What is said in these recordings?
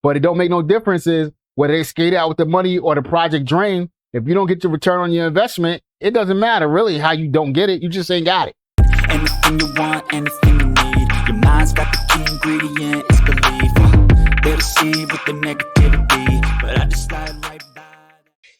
But it don't make no difference is whether they skate out with the money or the project drain. If you don't get the return on your investment, it doesn't matter really how you don't get it. You just ain't got it. Anything you want, anything you need. Your mind's got the key ingredient, it's belief. They'll deceive with the negativity, but I just slide right by.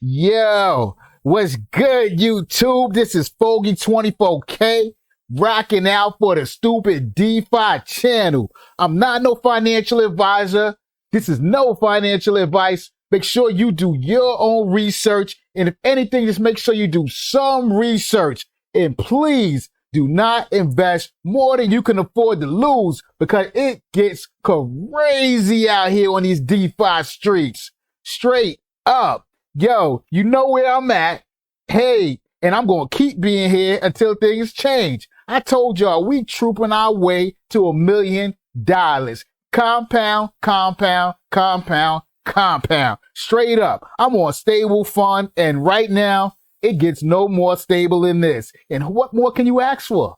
Yo, what's good, YouTube? This is Fogey24K rocking out for the stupid DeFi channel. I'm not no financial advisor. This is no financial advice. Make sure you do your own research. And if anything, just make sure you do some research. And please do not invest more than you can afford to lose, because it gets crazy out here on these DeFi streets. Straight up. Yo, you know where I'm at. Hey, and I'm going to keep being here until things change. I told y'all we trooping our way to $1 million. Compound, compound, compound, compound. Straight up. I'm on stable fund, and right now it gets no more stable than this. And what more can you ask for?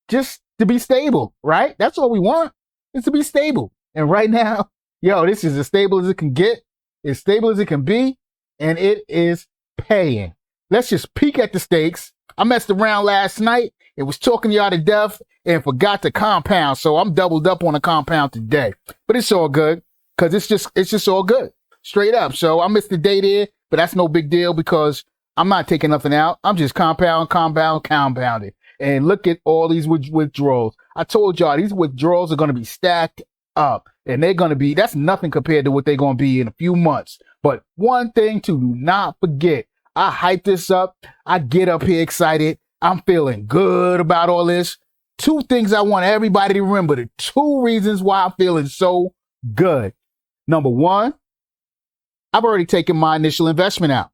Just to be stable, right? That's all we want, is to be stable. And right now, yo, this is as stable as it can get, as stable as it can be, and it is paying. Let's just peek at the stakes. I messed around last night. It was talking y'all to death and forgot to compound. So I'm doubled up on a compound today, but it's all good because it's just all good straight up. So I missed the day there, but that's no big deal because I'm not taking nothing out. I'm just compounding. And look at all these withdrawals. I told y'all these withdrawals are going to be stacked up, and they're going to be, that's nothing compared to what they're going to be in a few months. But one thing to not forget, I hype this up. I get up here excited. I'm feeling good about all this. Two things I want everybody to remember. The two reasons why I'm feeling so good. Number one, I've already taken my initial investment out.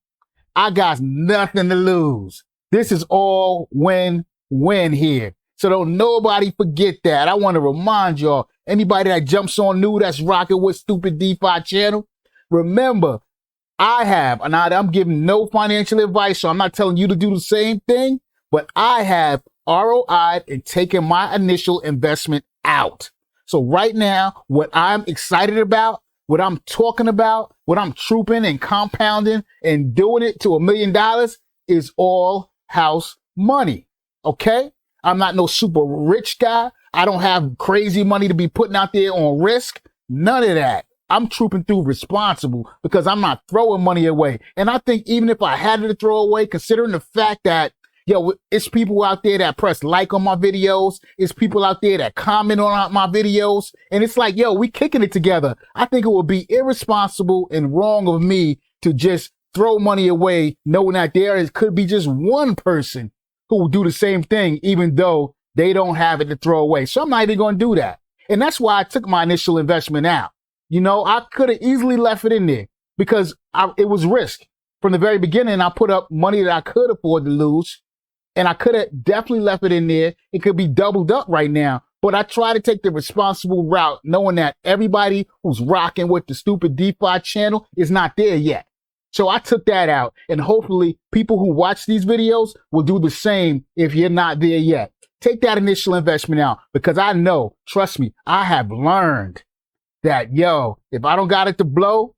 I got nothing to lose. This is all win-win here. So don't nobody forget that. I want to remind y'all, anybody that jumps on new that's rocking with stupid DeFi channel, remember, and I'm giving no financial advice, so I'm not telling you to do the same thing, but I have ROI'd and taken my initial investment out. So right now, what I'm excited about, what I'm talking about, what I'm trooping and compounding and doing it to $1 million is all house money. Okay? I'm not no super rich guy. I don't have crazy money to be putting out there on risk. None of that. I'm trooping through responsible because I'm not throwing money away. And I think even if I had to throw away, considering the fact that, yo, it's people out there that press like on my videos. It's people out there that comment on my videos. And it's like, yo, we kicking it together. I think it would be irresponsible and wrong of me to just throw money away, knowing that could be just one person who will do the same thing, even though they don't have it to throw away. So I'm not even going to do that. And that's why I took my initial investment out. You know, I could have easily left it in there because it was risk. From the very beginning, I put up money that I could afford to lose, and I could have definitely left it in there. It could be doubled up right now, but I try to take the responsible route, knowing that everybody who's rocking with the stupid DeFi channel is not there yet. So I took that out, and hopefully people who watch these videos will do the same if you're not there yet. Take that initial investment out, because I know, trust me, I have learned that, yo, if I don't got it to blow,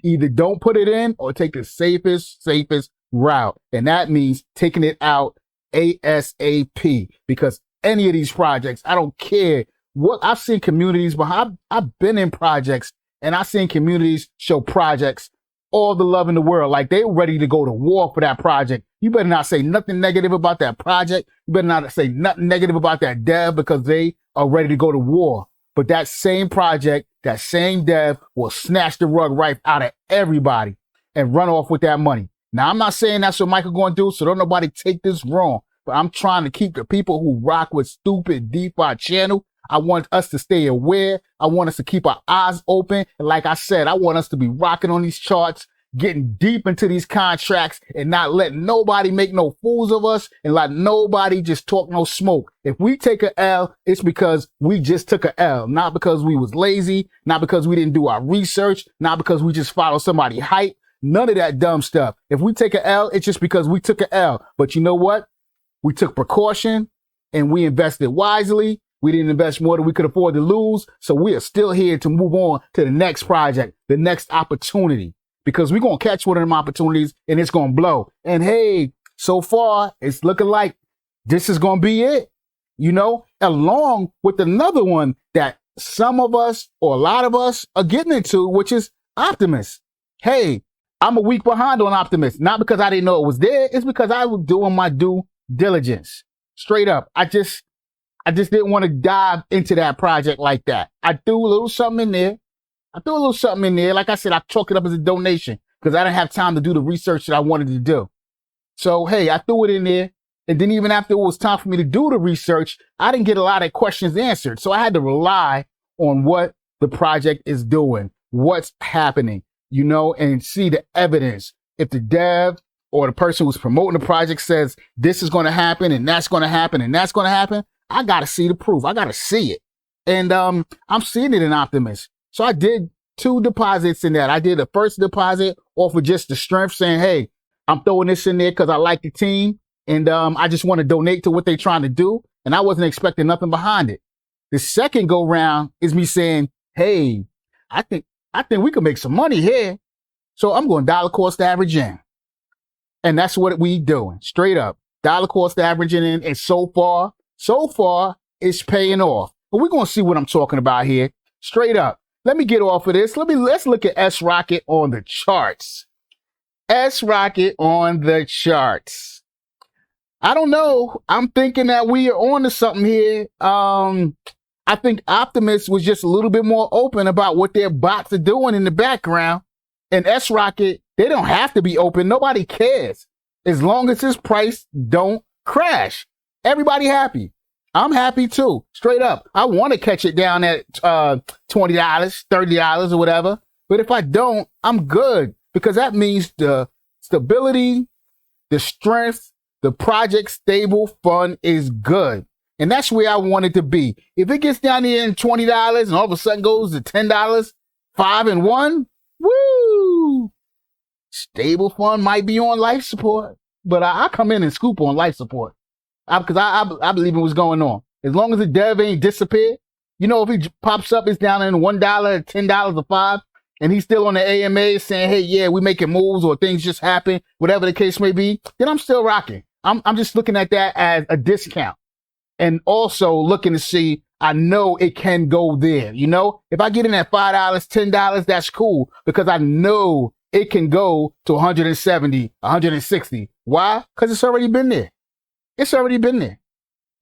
either don't put it in or take the safest route. And that means taking it out ASAP, because any of these projects, I don't care what I've seen communities, but I've been in projects and I've seen communities show projects all the love in the world. Like they were ready to go to war for that project. You better not say nothing negative about that project. You better not say nothing negative about that dev, because they are ready to go to war. But that same project, that same dev will snatch the rug right out of everybody and run off with that money. Now, I'm not saying that's what Michael going to do, so don't nobody take this wrong. But I'm trying to keep the people who rock with stupid DeFi channel. I want us to stay aware. I want us to keep our eyes open. And like I said, I want us to be rocking on these charts, getting deep into these contracts, and not letting nobody make no fools of us and let nobody just talk no smoke. If we take a L, it's because we just took a L, not because we was lazy, not because we didn't do our research, not because we just follow somebody hype. None of that dumb stuff. If we take a L, it's just because we took a L. But you know what? We took precaution and we invested wisely. We didn't invest more than we could afford to lose. So we are still here to move on to the next project, the next opportunity, because we're going to catch one of them opportunities and it's going to blow. And hey, so far it's looking like this is going to be it, you know, along with another one that some of us or a lot of us are getting into, which is Optimus. Hey, I'm a week behind on Optimus, not because I didn't know it was there. It's because I was doing my due diligence. Straight up. I just didn't want to dive into that project like that. I threw a little something in there. Like I said, I chalked it up as a donation because I didn't have time to do the research that I wanted to do. So, hey, I threw it in there. And then even after it was time for me to do the research, I didn't get a lot of questions answered. So I had to rely on what the project is doing, what's happening, you know, and see the evidence. If the dev or the person who's promoting the project says this is going to happen and that's going to happen and that's going to happen, I got to see the proof. I got to see it. And I'm seeing it in Optimus. So I did 2 deposits in that. I did the first deposit off of just the strength saying, hey, I'm throwing this in there because I like the team. And I just want to donate to what they're trying to do. And I wasn't expecting nothing behind it. The second go round is me saying, hey, I think we can make some money here. So I'm going dollar cost average in. And that's what we doing. Straight up. Dollar cost averaging in. And so far, it's paying off. But we're going to see what I'm talking about here. Straight up. Let me get off of this. Let's look at srocket on the charts. srocket on the charts. I don't know. I'm thinking that we are on to something here. I think Optimus was just a little bit more open about what their bots are doing in the background. And srocket, they don't have to be open. Nobody cares. As long as this price don't crash. Everybody happy. I'm happy too. Straight up. I want to catch it down at $20, $30 or whatever. But if I don't, I'm good. Because that means the stability, the strength, the project stable fund is good. And that's where I want it to be. If it gets down here in $20 and all of a sudden goes to $10, 5 and 1, woo! Stable fund might be on life support. But I come in and scoop on life support. Because I believe in what's going on. As long as the dev ain't disappeared, you know, if he pops up, it's down in $1, $10 or 5. And he's still on the AMA saying, hey, yeah, we making moves or things just happen, whatever the case may be, then I'm still rocking. I'm just looking at that as a discount. And also looking to see, I know it can go there. You know, if I get in at $5, $10, that's cool because I know it can go to 170, 160. Why? Because it's already been there. It's already been there.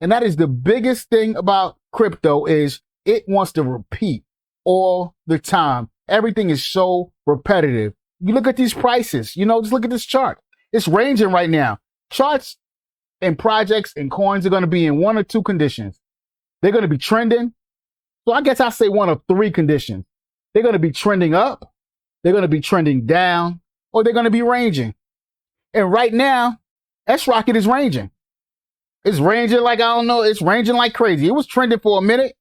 And that is the biggest thing about crypto is it wants to repeat all the time. Everything is so repetitive. You look at these prices, you know, just look at this chart. It's ranging right now. Charts and projects and coins are going to be in 1 or 2 conditions. They're going to be trending. So I guess I'll say 1 of 3 conditions. They're going to be trending up, they're going to be trending down, or they're going to be ranging. And right now, srocket is ranging. It's ranging like, I don't know, it's ranging like crazy. It was trending for a minute,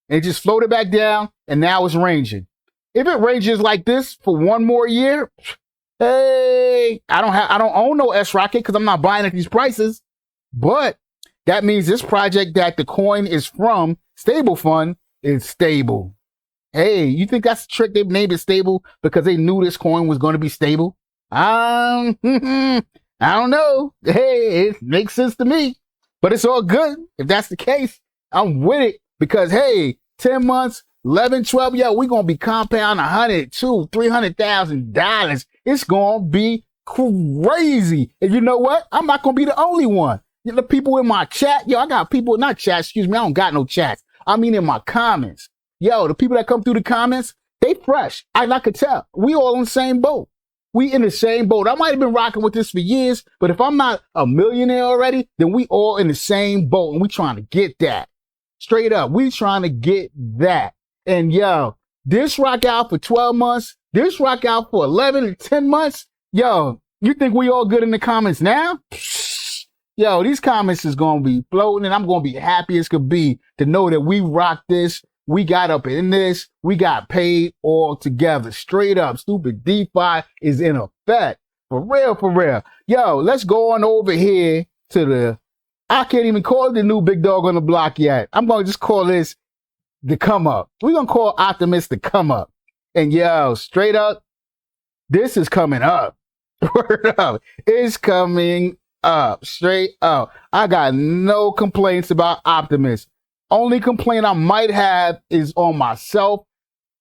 and it just floated back down, and now it's ranging. If it ranges like this for 1 more year, hey, I don't own no srocket because I'm not buying at these prices. But that means this project that the coin is from, Stable Fund, is stable. Hey, you think that's the trick? They named it stable because they knew this coin was going to be stable? I don't know. Hey, it makes sense to me. But it's all good. If that's the case, I'm with it because, hey, 10 months, 11, 12, yo, we're going to be compound $100,000, $200,000, $300,000. It's going to be crazy. And you know what? I'm not going to be the only one. You know, the people in my chat, yo, I got people, not chat, excuse me, I don't got no chats. I mean in my comments. Yo, the people that come through the comments, they fresh. I could tell. We all in the same boat. We in the same boat. I might have been rocking with this for years, but if I'm not a millionaire already, then we all in the same boat and we trying to get that. Straight up, we trying to get that. And yo, this rock out for 12 months, this rock out for 11 and 10 months. Yo, you think we all good in the comments now? Yo, these comments is going to be floating and I'm going to be happy as could be to know that we rocked this. We got up in this. We got paid all together. Straight up. Stupid DeFi is in effect. For real, for real. Yo, let's go on over here to the I can't even call it the new big dog on the block yet. I'm going to just call this the come up. We're going to call Optimus the come up. And yo, straight up, this is coming up. Word up. It's coming up. Straight up. I got no complaints about Optimus. Only complaint I might have is on myself,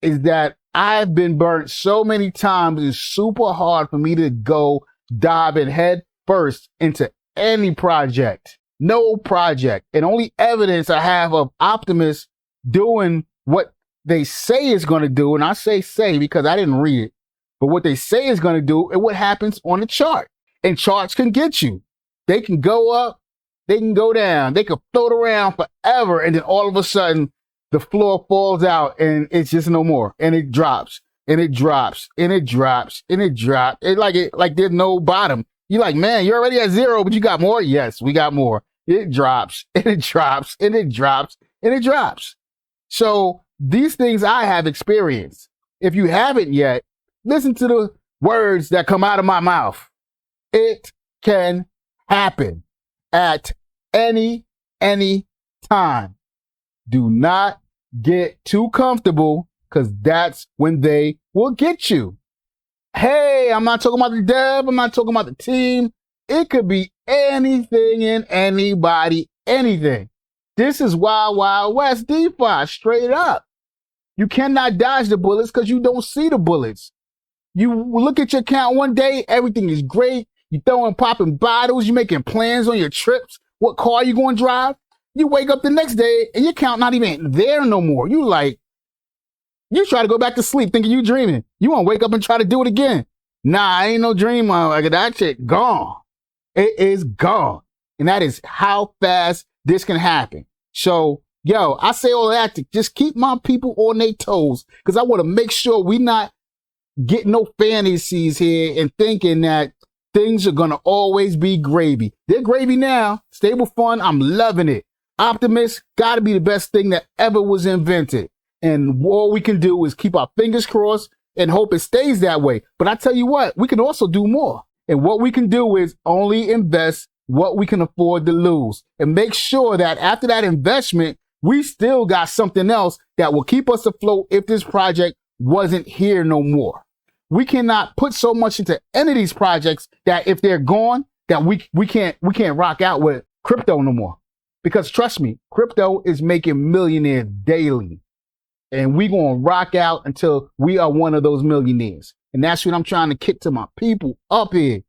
is that I've been burnt so many times. It's super hard for me to go dive in head first into any project. No project. And only evidence I have of Optimus doing what they say is going to do, and I say because I didn't read it, but what they say is going to do and what happens on the chart. And charts can get you. They can go up, they can go down, they can float around forever, and then all of a sudden the floor falls out and it's just no more. And it drops, and it drops, and it drops, and it drops. Like there's no bottom. You're like, man, you're already at zero, but you got more? Yes, we got more. It drops, and it drops, and it drops, and it drops. So these things I have experienced. If you haven't yet, listen to the words that come out of my mouth. It can happen at any time. Do not get too comfortable, because that's when they will get you. Hey, I'm not talking about the dev. I'm not talking about the team. It could be anything and anybody, anything. This is Wild Wild West DeFi, straight up. You cannot dodge the bullets because you don't see the bullets. You look at your account one day, everything is great. You throwing popping bottles. You making plans on your trips. What car you going to drive? You wake up the next day and your account not even there no more. You try to go back to sleep thinking you dreaming. You want to wake up and try to do it again. Nah, ain't no dream. Like that shit gone. It is gone. And that is how fast this can happen. So, yo, I say all that to just keep my people on their toes, because I want to make sure we not getting no fantasies here and thinking that things are going to always be gravy. They're gravy now. Stable fun. I'm loving it. Optimus got to be the best thing that ever was invented. And all we can do is keep our fingers crossed and hope it stays that way. But I tell you what, we can also do more. And what we can do is only invest what we can afford to lose, and make sure that after that investment, we still got something else that will keep us afloat if this project wasn't here no more. We cannot put so much into any of these projects that if they're gone, that we can't rock out with crypto no more. Because trust me, crypto is making millionaires daily. And we gonna rock out until we are one of those millionaires. And that's what I'm trying to kick to my people up here.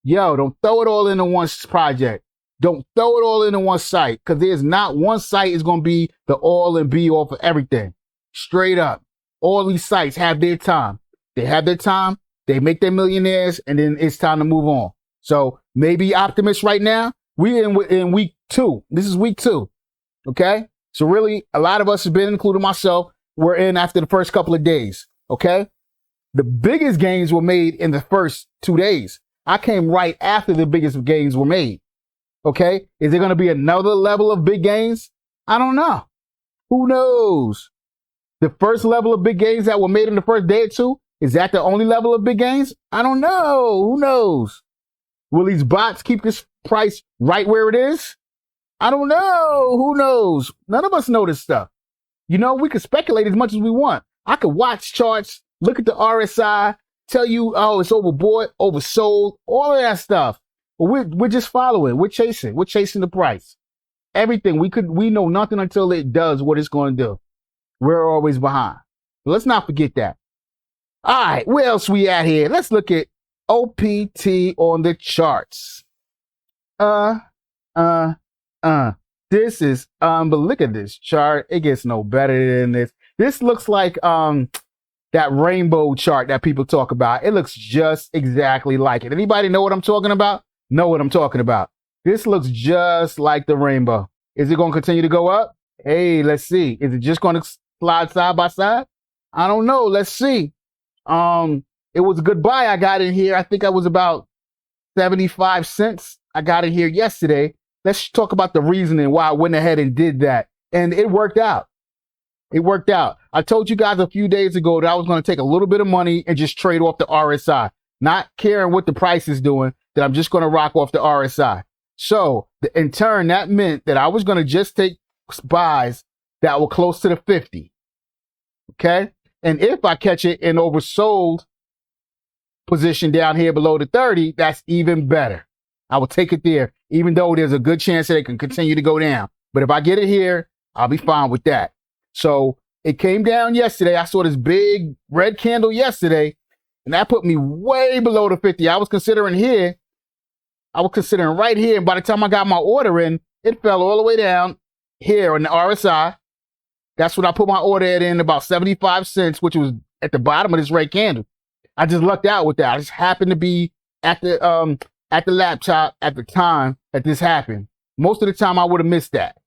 Yo, don't throw it all into one project. Don't throw it all into one site, because there's not one site is going to be the all and be all for everything. Straight up. All these sites have their time. They have their time. They make their millionaires, and then it's time to move on. So maybe Optimus right now, we in week 2. This is week 2. Okay. So really, a lot of us have been, including myself, we're in after the first couple of days. Okay. The biggest gains were made in the first 2 days. I came right after the biggest gains were made. Okay. Is there going to be another level of big gains? I don't know. Who knows? The first level of big gains that were made in the first day or two, is that the only level of big gains? I don't know. Who knows? Will these bots keep this price right where it is? I don't know. Who knows? None of us know this stuff. You know, we can speculate as much as we want. I could watch charts, look at the RSI, tell you, oh, it's overbought, oversold, all of that stuff. But we're just following. We're chasing the price. Everything. We know nothing until it does what it's going to do. We're always behind. Let's not forget that. All right. Where else we at here? Let's look at OPT on the charts. This is, but look at this chart. It gets no better than this. This looks like, that rainbow chart that people talk about. It looks just exactly like it. Anybody know what I'm talking about? Know what I'm talking about. This looks just like the rainbow. Is it going to continue to go up? Hey, let's see. Is it just going to slide side by side? I don't know. Let's see. It was a good buy I got in here. I think I was about 75 cents. I got in here yesterday. Let's talk about the reasoning why I went ahead and did that. And it worked out. It worked out. I told you guys a few days ago that I was going to take a little bit of money and just trade off the RSI, not caring what the price is doing, that I'm just going to rock off the RSI. So in turn, that meant that I was going to just take buys that were close to the 50. Okay. And if I catch it in oversold position down here below the 30, that's even better. I will take it there, even though there's a good chance that it can continue to go down. But if I get it here, I'll be fine with that. So it came down yesterday. I saw this big red candle yesterday, and that put me way below the 50. I was considering here. I was considering right here. And by the time I got my order in, it fell all the way down here on the RSI. That's when I put my order in about 75 cents, which was at the bottom of this red candle. I just lucked out with that. I just happened to be at the laptop at the time that this happened. Most of the time I would have missed that.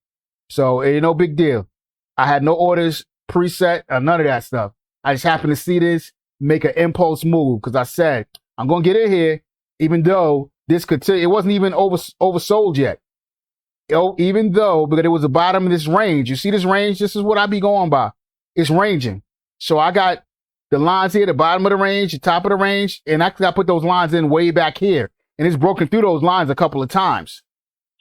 So ain't no big deal. I had no orders preset or none of that stuff. I just happened to see this, make an impulse move because I said, I'm going to get in here, even though this could it wasn't even oversold yet. Even though, because it was the bottom of this range. You see this range? This is what I be going by. It's ranging. So I got the lines here, the bottom of the range, the top of the range, and I put those lines in way back here. And it's broken through those lines a couple of times.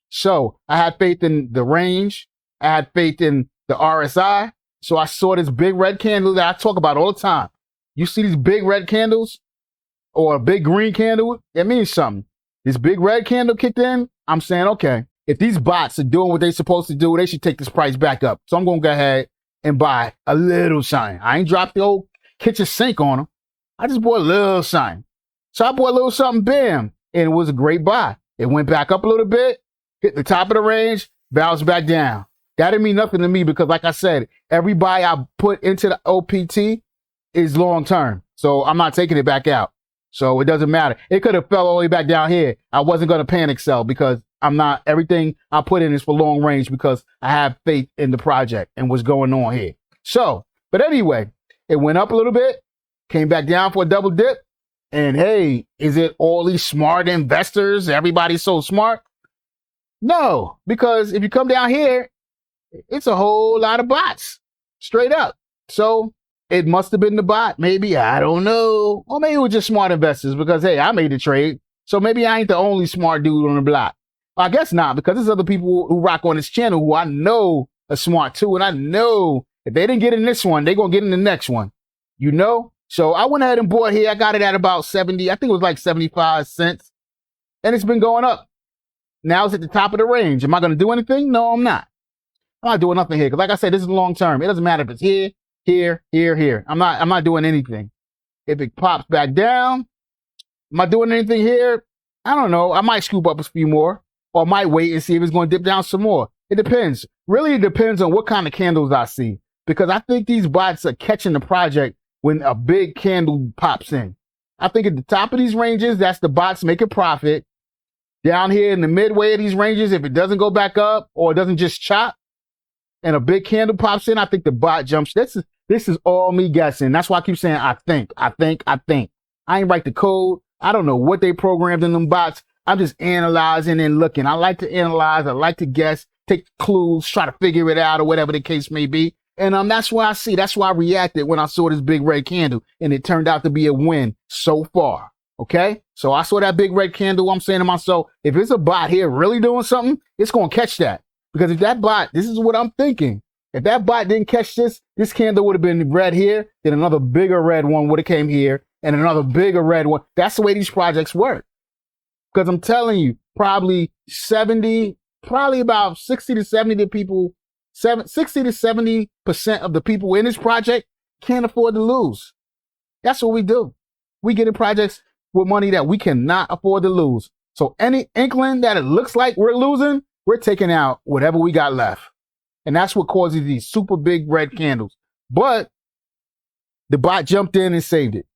So I had faith in the range. I had faith in the RSI. So I saw this big red candle that I talk about all the time. You see these big red candles or a big green candle? It means something. This big red candle kicked in. I'm saying, okay, if these bots are doing what they're supposed to do, they should take this price back up. So I'm going to go ahead and buy a little something. I ain't dropped the old kitchen sink on them. I just bought a little something. So I bought a little something, bam. And it was a great buy. It went back up a little bit, hit the top of the range, bounced back down. That didn't mean nothing to me because, like I said, every buy I put into the OPT is long term. So I'm not taking it back out. So it doesn't matter. It could have fell all the way back down here. I wasn't going to panic sell because everything I put in is for long range because I have faith in the project and what's going on here. So, but anyway, it went up a little bit, came back down for a double dip. And hey, is it all these smart investors? Everybody's so smart? No, because if you come down here, it's a whole lot of bots, straight up. So it must have been the bot. Maybe, I don't know. Or maybe it was just smart investors because, hey, I made the trade. So maybe I ain't the only smart dude on the block. I guess not, because there's other people who rock on this channel who I know are smart too. And I know if they didn't get in this one, they're going to get in the next one. You know? So I went ahead and bought here. I got it at about 70. I think it was like 75 cents. And it's been going up. Now it's at the top of the range. Am I going to do anything? No, I'm not. I'm not doing nothing here. Because like I said, this is long term. It doesn't matter if it's here, here, here, here. I'm not doing anything. If it pops back down, am I doing anything here? I don't know. I might scoop up a few more. Or I might wait and see if it's going to dip down some more. It depends. Really, it depends on what kind of candles I see. Because I think these bots are catching the project when a big candle pops in. I think at the top of these ranges, that's the bots making profit. Down here in the midway of these ranges, if it doesn't go back up or it doesn't just chop and a big candle pops in, I think the bot jumps. This is all me guessing. That's why I keep saying I think. I ain't write the code. I don't know what they programmed in them bots. I'm just analyzing and looking. I like to analyze. I like to guess, take clues, try to figure it out or whatever the case may be. And that's why I reacted when I saw this big red candle and it turned out to be a win so far. Okay. So I saw that big red candle. I'm saying to myself, if it's a bot here really doing something, it's going to catch that. Because if that bot, this is what I'm thinking. If that bot didn't catch this candle would have been red here. Then another bigger red one would have came here and another bigger red one. That's the way these projects work. Because I'm telling you, probably about 60 to 70 people, 60 to 70% of the people in this project can't afford to lose. That's what we do. We get in projects with money that we cannot afford to lose. So any inkling that it looks like we're losing, we're taking out whatever we got left. And that's what causes these super big red candles. But the bot jumped in and saved it.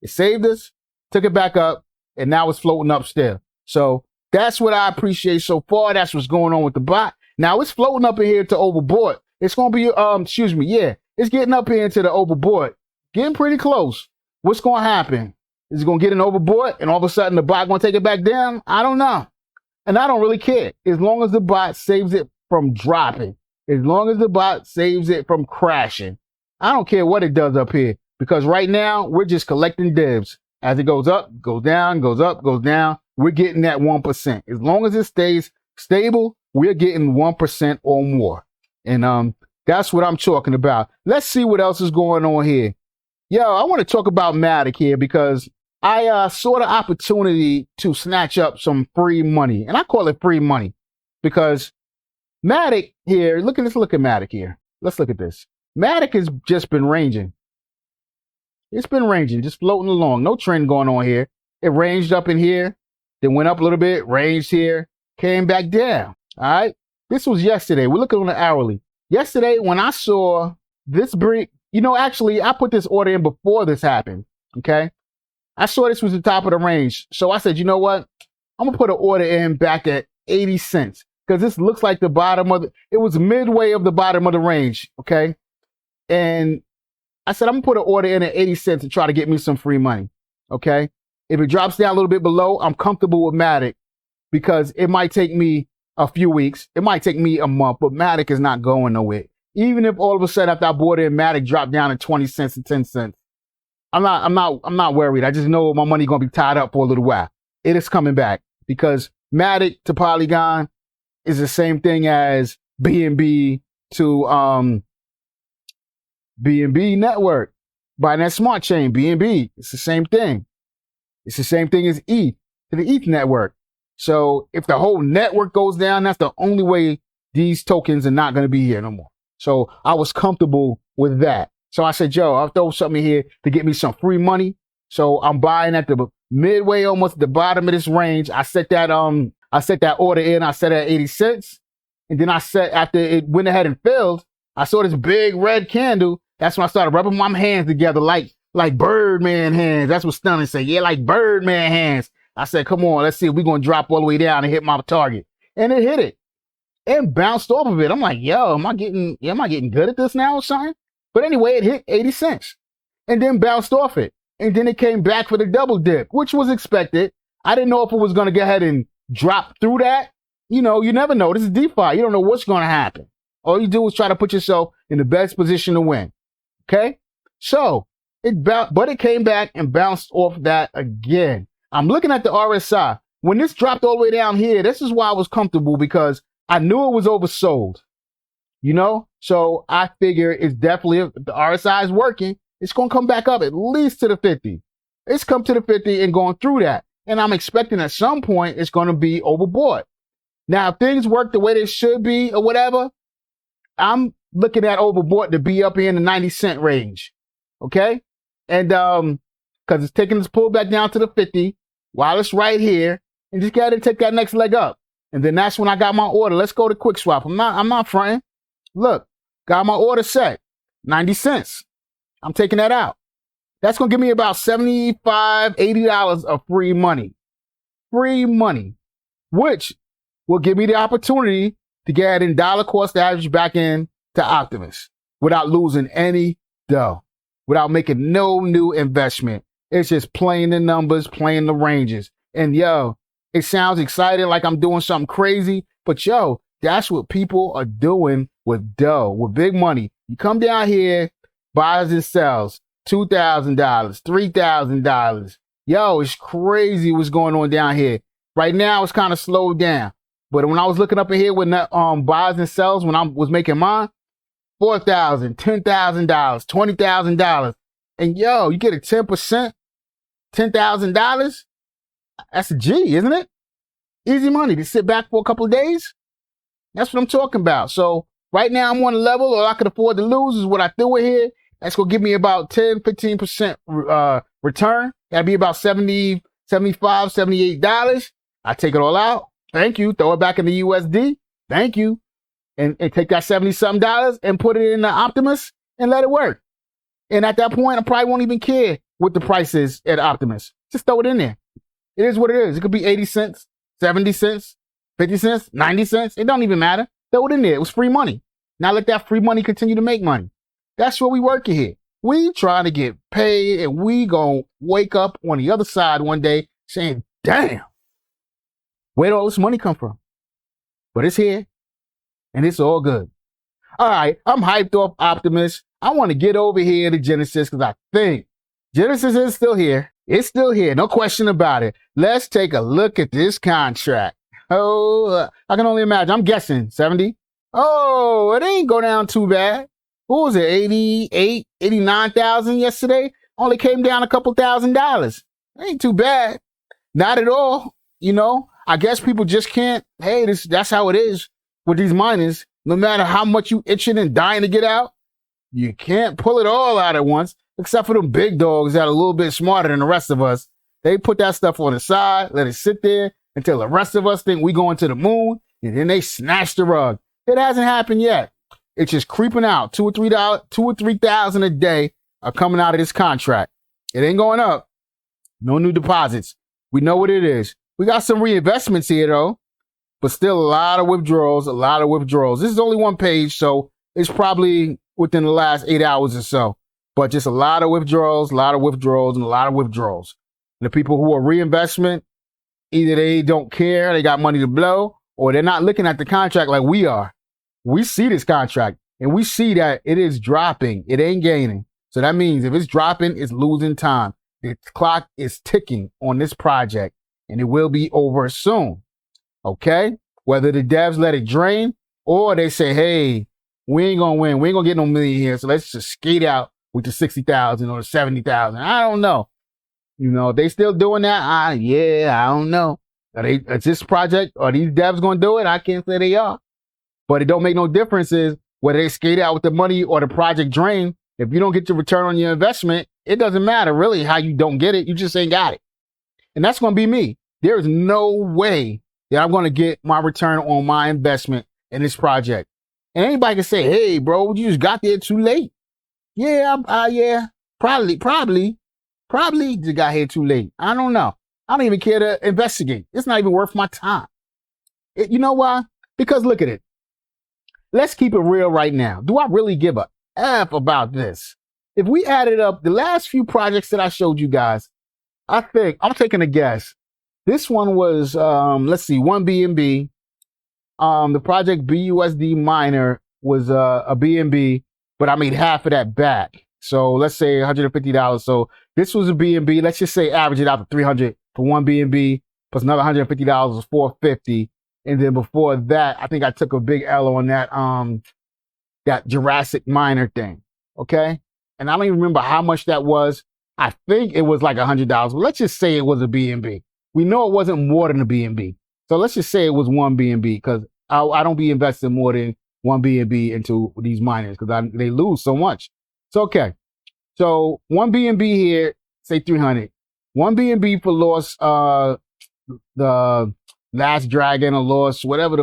It saved us, took it back up, and now it's floating up still. So that's what I appreciate so far. That's what's going on with the bot. Now it's floating up in here to overboard. It's going to be, it's getting up here into the overboard. Getting pretty close. What's going to happen? Is it going to get an overboard and all of a sudden the bot going to take it back down? I don't know. And I don't really care. As long as the bot saves it from dropping. As long as the bot saves it from crashing. I don't care what it does up here. Because right now, we're just collecting divs. As it goes up, goes down, goes up, goes down. We're getting that 1%. As long as it stays stable, we're getting 1% or more. And that's what I'm talking about. Let's see what else is going on here. Yo, I want to talk about Matic here because I saw the opportunity to snatch up some free money. And I call it free money because Matic here, let's look at Matic here. Let's look at this. Matic has just been ranging. It's been ranging, just floating along. No trend going on here. It ranged up in here, then went up a little bit, ranged here, came back down. All right. This was yesterday. We're looking on the hourly. Yesterday, when I saw this break, actually, I put this order in before this happened. Okay. I saw this was the top of the range. So I said, you know what? I'm going to put an order in back at 80 cents because this looks like the bottom it was midway of the bottom of the range. Okay. And I said, I'm going to put an order in at 80 cents to try to get me some free money. Okay. If it drops down a little bit below, I'm comfortable with Matic because it might take me a few weeks. It might take me a month, but Matic is not going nowhere. Even if all of a sudden after I bought in, Matic dropped down to 20 cents and 10 cents. I'm not worried. I just know my money going to be tied up for a little while. It is coming back because Matic to Polygon is the same thing as BNB to, BNB network. Binance Smart Chain, BNB. It's the same thing. It's the same thing as ETH to the ETH network. So if the whole network goes down, that's the only way these tokens are not going to be here no more. So I was comfortable with that. So I said, Joe, I'll throw something here to get me some free money. So I'm buying at the midway, almost at the bottom of this range. I set that order in. I set it at 80 cents. And then after it went ahead and filled, I saw this big red candle. That's when I started rubbing my hands together like Birdman hands. That's what Stunning said. Yeah, like Birdman hands. I said, come on, let's see if we're going to drop all the way down and hit my target. And it hit it and bounced off of it. I'm like, yo, am I getting good at this now or something? But anyway, it hit 80 cents and then bounced off it. And then it came back for the double dip, which was expected. I didn't know if it was going to go ahead and drop through that. You never know. This is DeFi. You don't know what's going to happen. All you do is try to put yourself in the best position to win. Okay. So but it came back and bounced off that again. I'm looking at the RSI. When this dropped all the way down here, this is why I was comfortable because I knew it was oversold. So I figure it's definitely, if the RSI is working, it's going to come back up at least to the 50. It's come to the 50 and going through that. And I'm expecting at some point it's going to be overbought. Now, if things work the way they should be or whatever, I'm looking at overbought to be up here in the 90 cent range. Okay. And, cause it's taking this pull back down to the 50 while it's right here and just got to take that next leg up. And then that's when I got my order. Let's go to quick swap. I'm not fronting. Look, got my order set 90 cents. I'm taking that out. That's going to give me about $75, $80 of free money, which will give me the opportunity to get in dollar cost average back in to Optimus without losing any dough, without making no new investment. It's just playing the numbers, playing the ranges. And yo, it sounds exciting like I'm doing something crazy, but yo, that's what people are doing with dough, with big money. You come down here, buys and sells, $2,000, $3,000. Yo, it's crazy what's going on down here. Right now, it's kind of slowed down. But when I was looking up in here with buys and sells, when I was making mine, $4,000, $10,000, $20,000. And yo, you get a 10%, $10,000. That's a G, isn't it? Easy money to sit back for a couple of days. That's what I'm talking about. So right now I'm on a level, all I could afford to lose is what I threw in here. That's going to give me about 10, 15% return. That'd be about $70, $75, $78. I take it all out. Thank you. Throw it back in the USD. Thank you. And take that 70 something dollars and put it in the Optimus and let it work. And at that point, I probably won't even care what the price is at Optimus. Just throw it in there. It is what it is. It could be 80 cents, 70 cents, 50 cents, 90 cents. It don't even matter. Throw it in there. It was free money. Now let that free money continue to make money. That's what we working here. We trying to get paid and we gonna wake up on the other side one day saying, damn, where'd all this money come from? But it's here and it's all good. All right. I'm hyped off Optimus. I want to get over here to Genesis because I think Genesis is still here. It's still here. No question about it. Let's take a look at this contract. Oh, I can only imagine. I'm guessing 70. Oh, it ain't go down too bad. What was it? 88, 89,000 yesterday? Only came down a couple $1,000s. Ain't too bad. Not at all. You know, I guess people just can't. Hey, that's how it is with these miners. No matter how much you itching and dying to get out, you can't pull it all out at once, except for them big dogs that are a little bit smarter than the rest of us. They put that stuff on the side, let it sit there until the rest of us think we going to the moon, and then they snatch the rug. It hasn't happened yet. It's just creeping out. $2 or $3,000 a day are coming out of this contract. It ain't going up. No new deposits. We know what it is. We got some reinvestments here though, but still a lot of withdrawals, This is only one page, so it's probably within the last 8 hours or so, but just a lot of withdrawals, and a lot of withdrawals. The people who are reinvestment, either they don't care, they got money to blow, or they're not looking at the contract like we are. We see this contract and we see that it is dropping. It ain't gaining. So that means if it's dropping, it's losing time. The clock is ticking on this project and it will be over soon. Okay. Whether the devs let it drain or they say, hey, we ain't going to win. We ain't going to get no million here. So let's just skate out with the 60,000 or 70,000. I don't know. You know, they still doing that? I don't know. Is this project, are these devs going to do it? I can't say they are. But it don't make no difference is whether they skate out with the money or the project drain. If you don't get your return on your investment, it doesn't matter really how you don't get it. You just ain't got it. And that's going to be me. There is no way that I'm going to get my return on my investment in this project. And anybody can say, hey, bro, you just got there too late. Yeah, probably just got here too late. I don't know. I don't even care to investigate. It's not even worth my time. You know why? Because look at it. Let's keep it real right now. Do I really give a F about this? If we added up the last few projects that I showed you guys, I think, I'm taking a guess. This one was, let's see, one BNB. The project BUSD miner was a BNB, but I made half of that back. So let's say $150. So this was a BNB. Let's just say average it out to 300 for one BNB plus another $150 was $450. And then before that, I think I took a big L on that Jurassic miner thing. Okay. And I don't even remember how much that was. I think it was like $100, but let's just say it was a BNB. We know it wasn't more than a BNB. So let's just say it was one BNB because I don't be investing more than one BNB into these miners because they lose so much. So, okay. So one BNB here, say 300. One BNB for loss, the Last Dragon or lost, whatever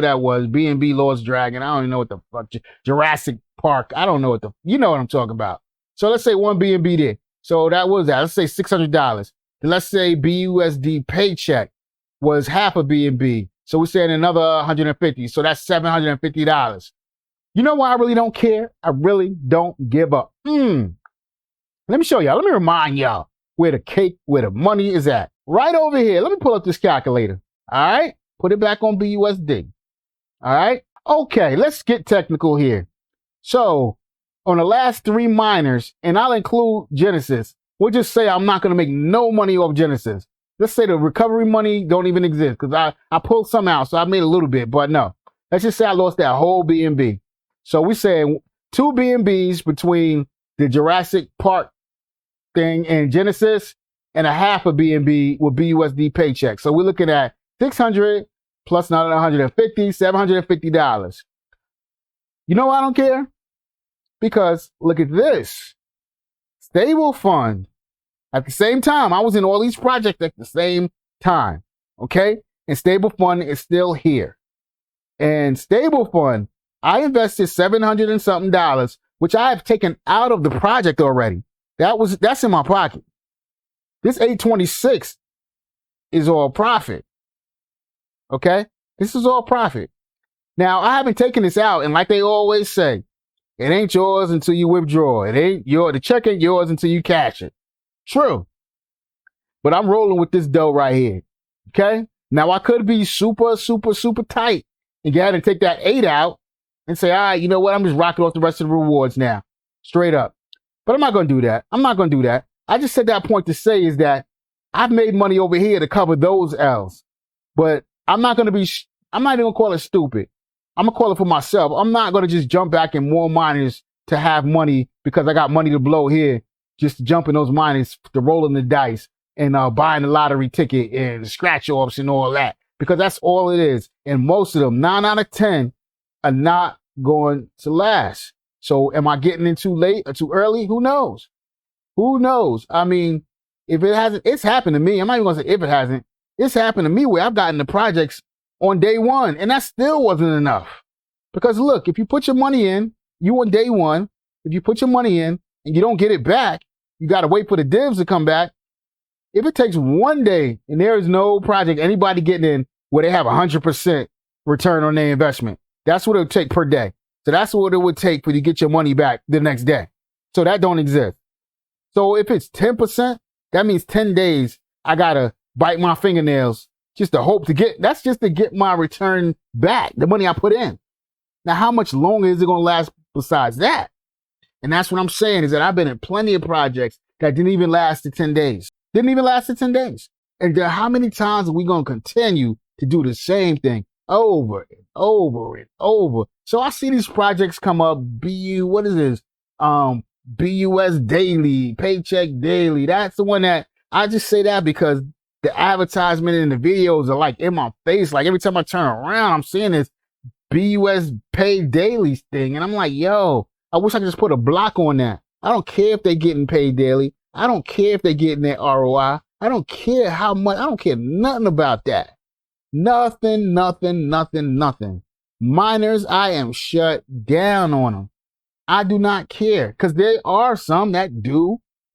that was, BNB Lost Dragon. I don't even know what the fuck, Jurassic Park. I don't know you know what I'm talking about. So let's say one BNB there. So that was that. Let's say $600. Then let's say BUSD paycheck was half a BNB. So we're saying another 150. So that's $750. You know why I really don't care? I really don't give up. Let me show y'all. Let me remind y'all where the money is at. Right over here. Let me pull up this calculator. All right. Put it back on BUSD. All right. Okay. Let's get technical here. So on the last 3 miners, and I'll include Genesis, we'll just say I'm not going to make no money off Genesis. Let's say the recovery money don't even exist because I pulled some out. So I made a little bit, but no. Let's just say I lost that whole BNB. So we saying 2 BNBs between the Jurassic Park thing and Genesis and a half a BNB with BUSD paycheck. So we're looking at 600 plus another 150, $750. You know why I don't care? Because look at this. Stable fund. At the same time, I was in all these projects at the same time. Okay? And stable fund is still here. And stable fund, I invested $700 and something, which I have taken out of the project already. That's in my pocket. This 826 is all profit. Okay? This is all profit. Now, I haven't taken this out, and like they always say, it ain't yours until you withdraw. The check ain't yours until you cash it. True. But I'm rolling with this dough right here. Okay? Now, I could be super, super, super tight and get ahead and take that 8 out and say, all right, you know what? I'm just rocking off the rest of the rewards now. Straight up. But I'm not going to do that. I just said that point to say is that I've made money over here to cover those L's. But I'm not going to be, I'm not even going to call it stupid. I'm going to call it for myself. I'm not going to just jump back in more miners to have money because I got money to blow here. Just to jump in those miners, to rolling the dice and buying the lottery ticket and scratch offs and all that. Because that's all it is. And most of them, 9 out of 10, are not going to last. So am I getting in too late or too early? Who knows? Who knows? I mean, if it hasn't, it's happened to me. I'm not even going to say if it hasn't. It's happened to me where I've gotten the projects on day one, and that still wasn't enough. Because look, if you put your money in, you on day one, if you put your money in and you don't get it back, you got to wait for the divs to come back. If it takes one day and there is no project, anybody getting in where they have 100% return on their investment, that's what it would take per day. So that's what it would take for you to get your money back the next day. So that don't exist. So if it's 10%, that means 10 days I got to bite my fingernails just to hope to get, that's just to get my return back, the money I put in. Now, how much longer is it going to last besides that? And that's what I'm saying is that I've been in plenty of projects that didn't even last to 10 days. Didn't even last to 10 days. And how many times are we going to continue to do the same thing over and over and over? So I see these projects come up, what is this? BUS Daily, Paycheck Daily. That's the one that I just say that because the advertisement and the videos are like in my face. Like every time I turn around, I'm seeing this BUS Pay Daily thing. And I'm like, yo, I wish I could just put a block on that. I don't care if they're getting paid daily. I don't care if they're getting their ROI. I don't care how much. I don't care nothing about that. Nothing. Miners, I am shut down on them. I do not care because there are some that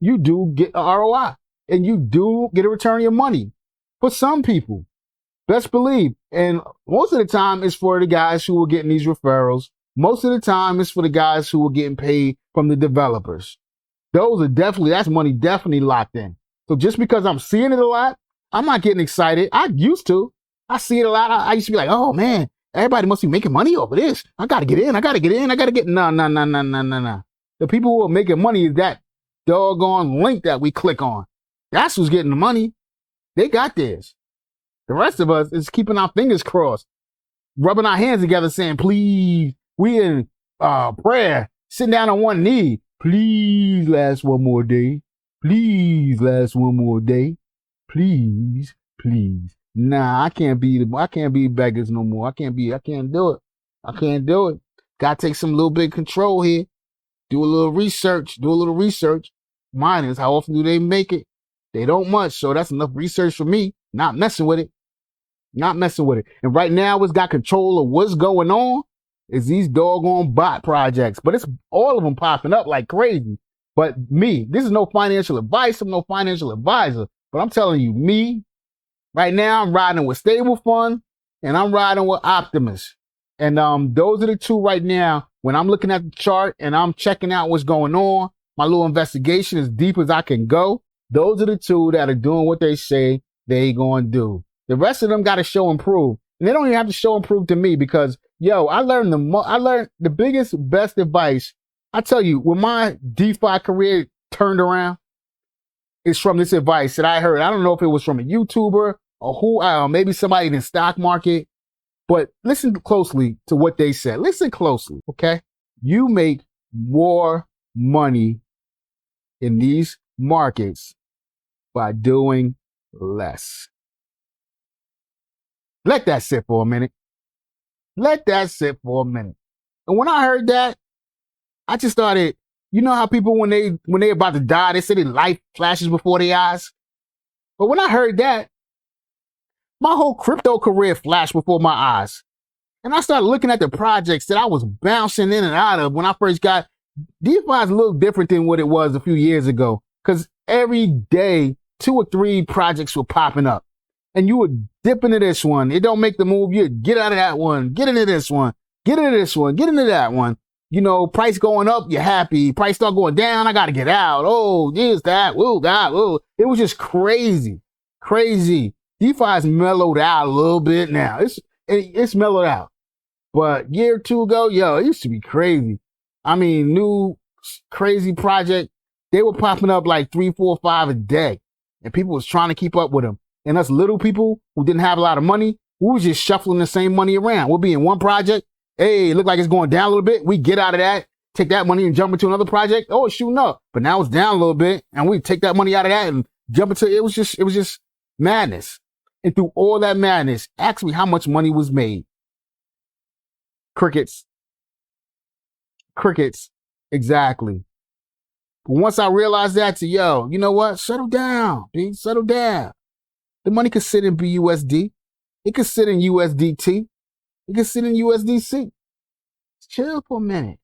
you do get a ROI and you do get a return on your money. For some people, best believe. And most of the time it's for the guys who are getting these referrals. Most of the time it's for the guys who are getting paid from the developers. Those are that's money definitely locked in. So just because I'm seeing it a lot, I'm not getting excited. I used to. I see it a lot. I used to be like, oh man, everybody must be making money over this. I got to get in. No. The people who are making money is that doggone link that we click on. That's who's getting the money. They got theirs. The rest of us is keeping our fingers crossed, rubbing our hands together saying, please, we in prayer, sitting down on one knee. Please last one more day. Please last one more day. Please. Nah, I can't be beggars no more. I can't do it. I can't do it. Gotta take some little bit of control here. Do a little research. Miners, how often do they make it? They don't much. So that's enough research for me. Not messing with it. And right now, what's got control of what's going on is these doggone bot projects. But it's all of them popping up like crazy. But me, this is no financial advice. I'm no financial advisor. But I'm telling you, me, right now, I'm riding with Stable Fund and I'm riding with Optimus. And those are the two right now. When I'm looking at the chart and I'm checking out what's going on, my little investigation as deep as I can go, those are the two that are doing what they say they going to do. The rest of them got to show and prove. And they don't even have to show and prove to me because, I learned the biggest, best advice. I tell you, when my DeFi career turned around, it's from this advice that I heard. I don't know if it was from a YouTuber or maybe somebody in the stock market, but listen closely to what they said. Listen closely, okay? You make more money in these markets by doing less. Let that sit for a minute. And when I heard that, I just started, you know how people, when they about to die, they say their life flashes before their eyes. But when I heard that, my whole crypto career flashed before my eyes. And I started looking at the projects that I was bouncing in and out of when I first got. DeFi is a little different than what it was a few years ago. Because every day, 2 or 3 projects were popping up. And you would dip into this one. It don't make the move. You get out of that one. Get into this one. Get into this one. Get into that one. Price going up, you're happy. Price start going down, I got to get out. Oh, this, that. Whoa, God. Whoa. It was just crazy. DeFi's mellowed out a little bit now. It's mellowed out. But year or two ago, it used to be crazy. I mean, new crazy project. They were popping up like 3, 4, 5 a day. And people was trying to keep up with them. And us little people who didn't have a lot of money, We was just shuffling the same money around. We'll be in one project. Hey, look like it's going down a little bit. We get out of that, take that money and jump into another project. Oh, it's shooting up. But now it's down a little bit. And we take that money out of that and jump into it. It was just madness. And through all that madness, ask me how much money was made. Crickets. Crickets. Exactly. But once I realized that, yo, you know what? Settle down, dude. Settle down. The money could sit in BUSD. It could sit in USDT. It could sit in USDC. Chill for a minute.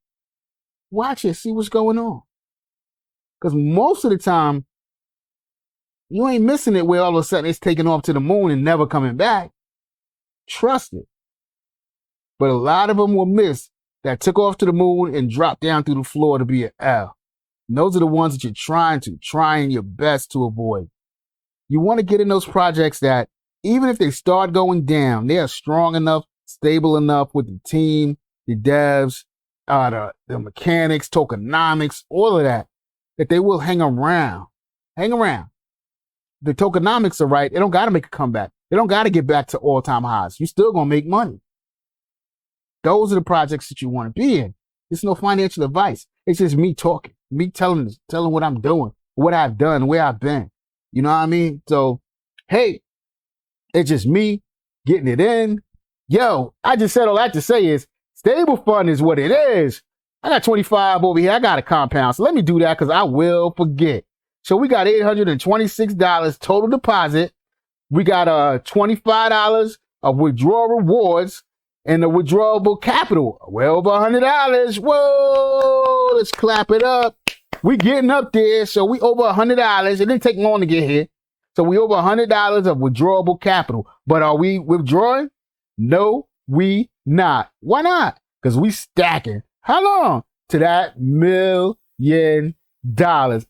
Watch it. See what's going on. Because most of the time, you ain't missing it where all of a sudden it's taking off to the moon and never coming back. Trust it. But a lot of them will miss that took off to the moon and dropped down through the floor to be an L. And those are the ones that you're trying your best to avoid. You want to get in those projects that even if they start going down, they are strong enough, stable enough with the team, the devs, the mechanics, tokenomics, all of that, that they will hang around. Hang around. The tokenomics are right. They don't got to make a comeback. They don't got to get back to all-time highs. You're still going to make money. Those are the projects that you want to be in. It's no financial advice. It's just me talking, me telling what I'm doing, what I've done, where I've been. You know what I mean? So, hey, it's just me getting it in. Yo, I just said all that to say is stable fund is what it is. I got 25 over here. I got a compound. So let me do that because I will forget. So we got $826 total deposit. We got $25 of withdrawal rewards and the withdrawable capital. Well over $100. Whoa, let's clap it up. We getting up there. So we over $100. It didn't take long to get here. So we over $100 of withdrawable capital. But are we withdrawing? No, we not. Why not? Because we stacking. How long? To that $1 million.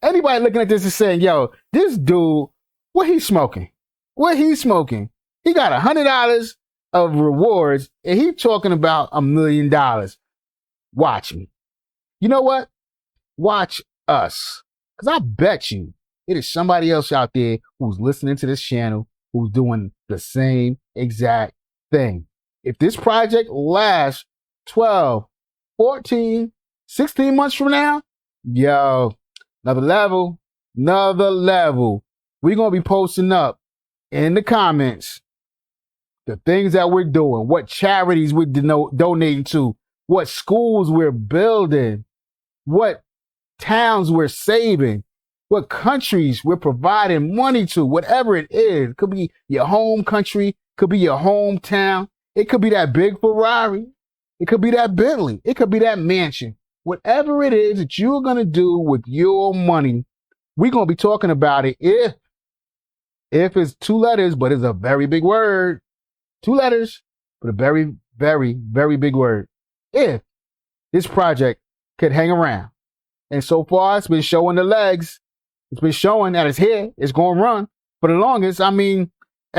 Anybody looking at this is saying, yo, this dude, what he smoking? What he smoking? He got $100 of rewards and he talking about $1 million. Watch me. You know what? Watch us. Because I bet you it is somebody else out there who's listening to this channel who's doing the same exact thing. If this project lasts 12, 14, 16 months from now, yo, another level. We're going to be posting up in the comments the things that we're doing, what charities we're donating to, what schools we're building, what towns we're saving, what countries we're providing money to, whatever it is. It could be your home country, could be your hometown. It could be that big Ferrari. It could be that Bentley. It could be that mansion. Whatever it is that you're going to do with your money, we're going to be talking about it if it's 2 letters, but it's a very big word. 2 letters, but a very, very, very big word. If this project could hang around. And so far, it's been showing the legs. It's been showing that it's here. It's going to run for the longest. I mean,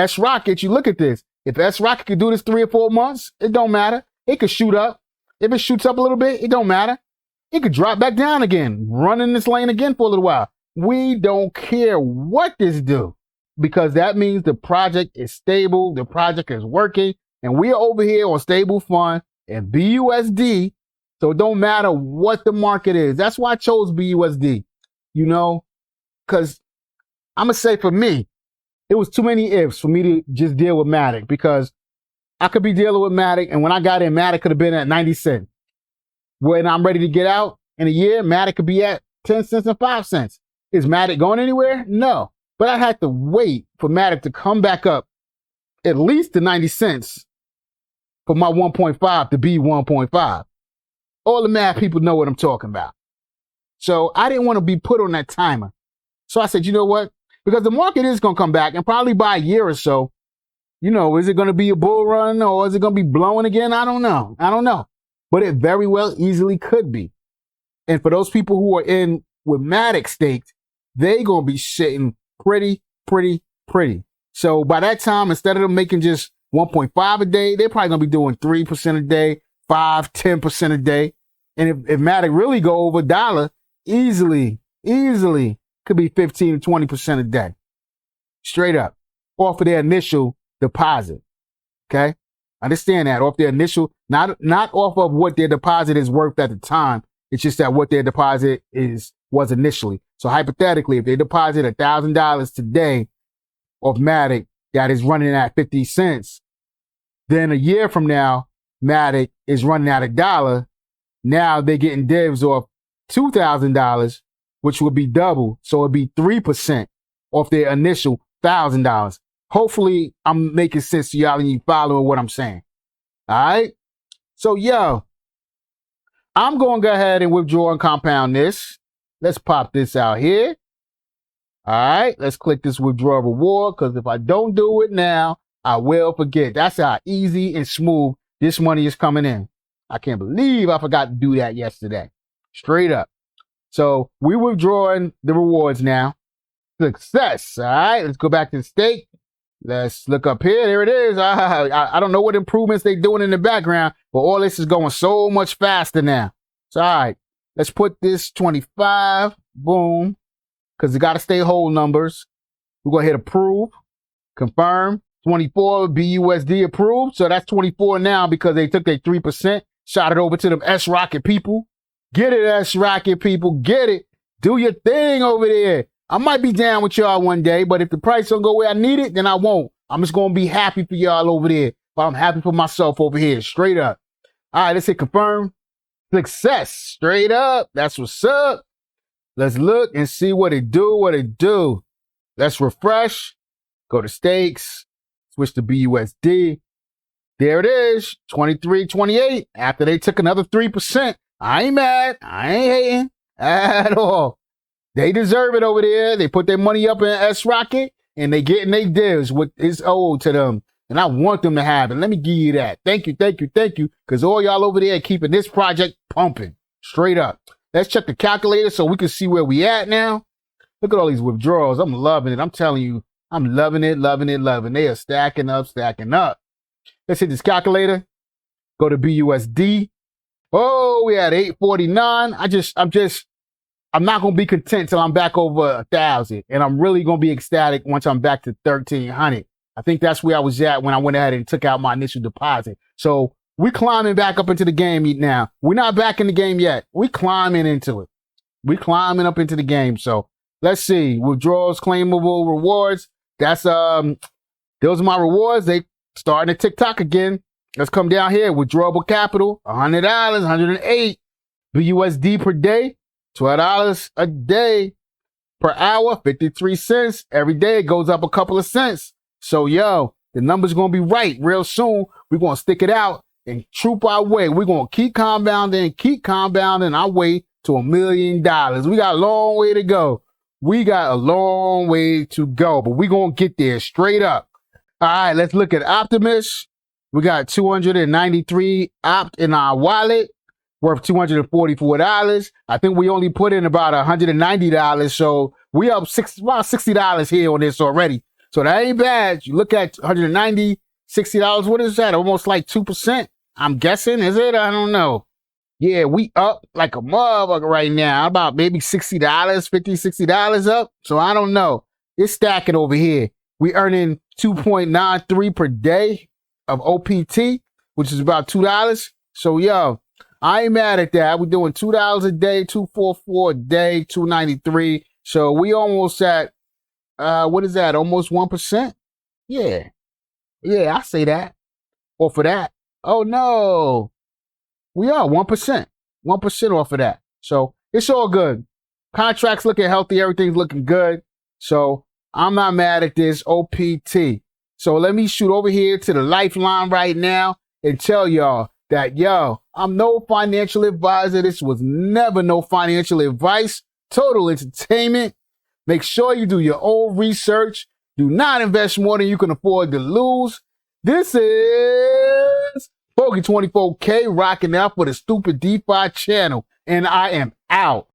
srocket, you look at this. If srocket could do this 3 or 4 months, it don't matter. It could shoot up. If it shoots up a little bit, it don't matter. It could drop back down again, run in this lane again for a little while. We don't care what this do because that means the project is stable. The project is working and we are over here on stable fund and BUSD. So it don't matter what the market is. That's why I chose BUSD, you know, because I'm going to say for me, it was too many ifs for me to just deal with Matic because I could be dealing with Matic. And when I got in, Matic could have been at 90 cents. When I'm ready to get out in a year, Matic could be at 10 cents and 5 cents. Is Matic going anywhere? No. But I had to wait for Matic to come back up at least to 90 cents for my 1.5 to be 1.5. All the math people know what I'm talking about. So I didn't want to be put on that timer. So I said, you know what? Because the market is going to come back and probably by a year or so, you know, is it going to be a bull run or is it going to be blowing again? I don't know. But it very well easily could be. And for those people who are in with Matic staked, they going to be sitting pretty. So by that time, instead of them making just 1.5 a day, they're probably going to be doing 3% a day, 5, 10% a day. And if Matic really go over $1, easily could be 15 to 20% a day. Straight up. Off of their initial deposit. Okay. Understand that off their initial, not off of what their deposit is worth at the time. It's just that what their deposit was initially. So hypothetically, if they deposit $1,000 today of Matic that is running at 50 cents, then a year from now, Matic is running at $1. Now they're getting divs off $2,000, which would be double. So it'd be 3% off their initial $1,000. Hopefully I'm making sense to y'all and you following what I'm saying. All right. So yo, I'm going to go ahead and withdraw and compound this. Let's pop this out here. All right. Let's click this withdraw reward, because if I don't do it now, I will forget. That's how easy and smooth this money is coming in. I can't believe I forgot to do that yesterday. Straight up. So we're withdrawing the rewards now. Success. All right. Let's go back to the stake. Let's look up here. There it is. I don't know what improvements they're doing in the background, but all this is going so much faster now. So, all right. Let's put this 25. Boom. Because it got to stay whole numbers. We're going to hit approve. Confirm. 24 BUSD approved. So that's 24 now because they took their 3%. Shot it over to them srocket people. Get it, srocket people. Get it. Do your thing over there. I might be down with y'all one day, but if the price don't go where I need it, then I won't. I'm just going to be happy for y'all over there, but I'm happy for myself over here. Straight up. All right, let's hit confirm. Success. Straight up. That's what's up. Let's look and see what it do. Let's refresh. Go to stakes. Switch to BUSD. There it is. 23.28. After they took another 3%. I ain't mad. I ain't hating at all. They deserve it over there. They put their money up in srocket and they getting their divs what is owed to them. And I want them to have it. Let me give you that. Thank you. Because all y'all over there keeping this project pumping. Straight up. Let's check the calculator so we can see where we at now. Look at all these withdrawals. I'm loving it. I'm telling you, I'm loving it. They are stacking up. Let's hit this calculator. Go to BUSD. Oh, we had 849. I'm not going to be content till I'm back over 1,000. And I'm really going to be ecstatic once I'm back to 1,300. I think that's where I was at when I went ahead and took out my initial deposit. So we're climbing back up into the game now. We're not back in the game yet. We're climbing into it. We're climbing up into the game. So let's see. Withdrawals, claimable rewards. That's, those are my rewards. They starting to TikTok again. Let's come down here. Withdrawable capital, $100, 108 BUSD per day. $12 a day per hour, 53 cents. Every day it goes up a couple of cents. So, yo, the number's going to be right real soon. We're going to stick it out and troop our way. We're going to keep compounding our way to $1 million. We got a long way to go. But we're going to get there straight up. All right, let's look at Optimus. We got 293 opt in our wallet. Worth $244. I think we only put in about $190. So we up about $60 here on this already. So that ain't bad. You look at $190, $60. What is that? Almost like 2%. I'm guessing. Is it? I don't know. Yeah, we up like a motherfucker right now. About maybe $60, $50, $60 up. So I don't know. It's stacking over here. We earning 2.93 per day of OPT, which is about $2. So yo, I ain't mad at that. We're doing $2 a day, $244 a day, $293. So we almost at, what is that? Almost 1%? Yeah. Yeah, I say that. Or for that. Oh no. We are 1%. 1% off of that. So it's all good. Contracts looking healthy. Everything's looking good. So I'm not mad at this OPT. So let me shoot over here to the lifeline right now and tell y'all that, yo, I'm no financial advisor. This was never no financial advice. Total entertainment. Make sure you do your own research. Do not invest more than you can afford to lose. This is Foggy 24K rocking out for the Stupid DeFi channel. And I am out.